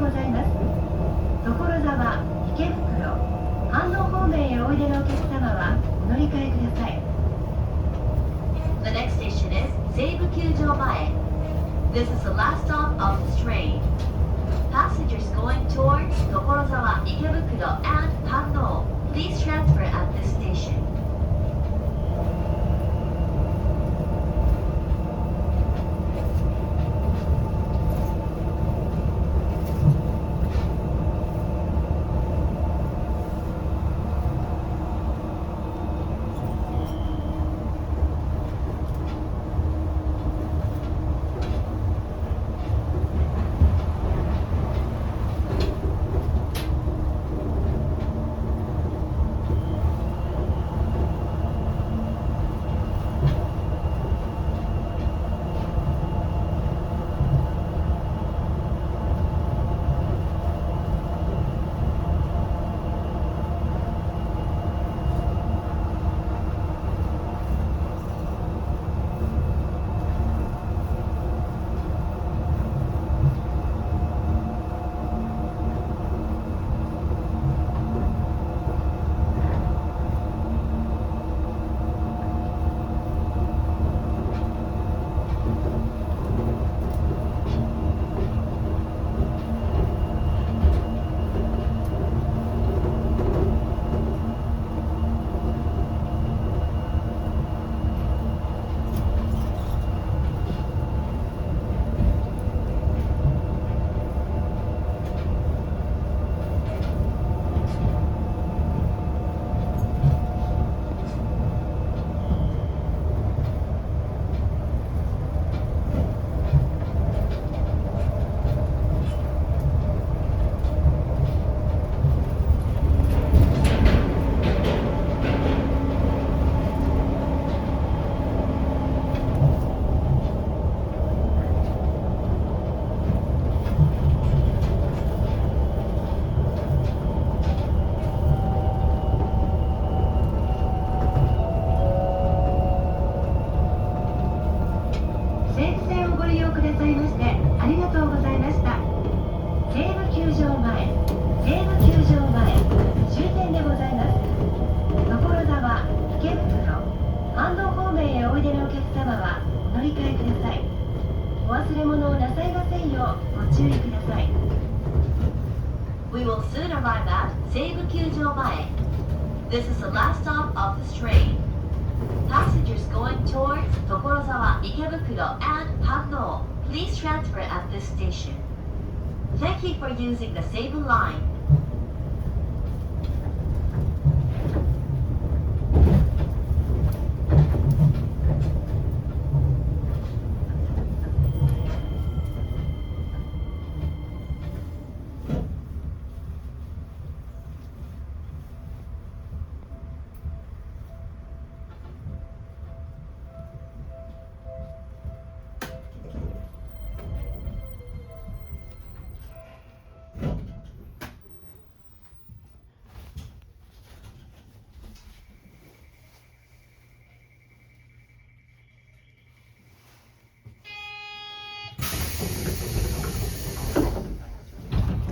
ございます。所沢、池袋、飯能方面へおいでのお客様はお乗り換えください。The next station is 西武球場前. This is the last stop of this train. Passengers going towards 所沢、池袋 and 飯能, please transfer at this station. We will soon arrive at 西武球場前. This is the last stop of this train. Passengers going towards 所沢、池袋 and 飯能, please transfer at this station. Thank you for using the Seibu line.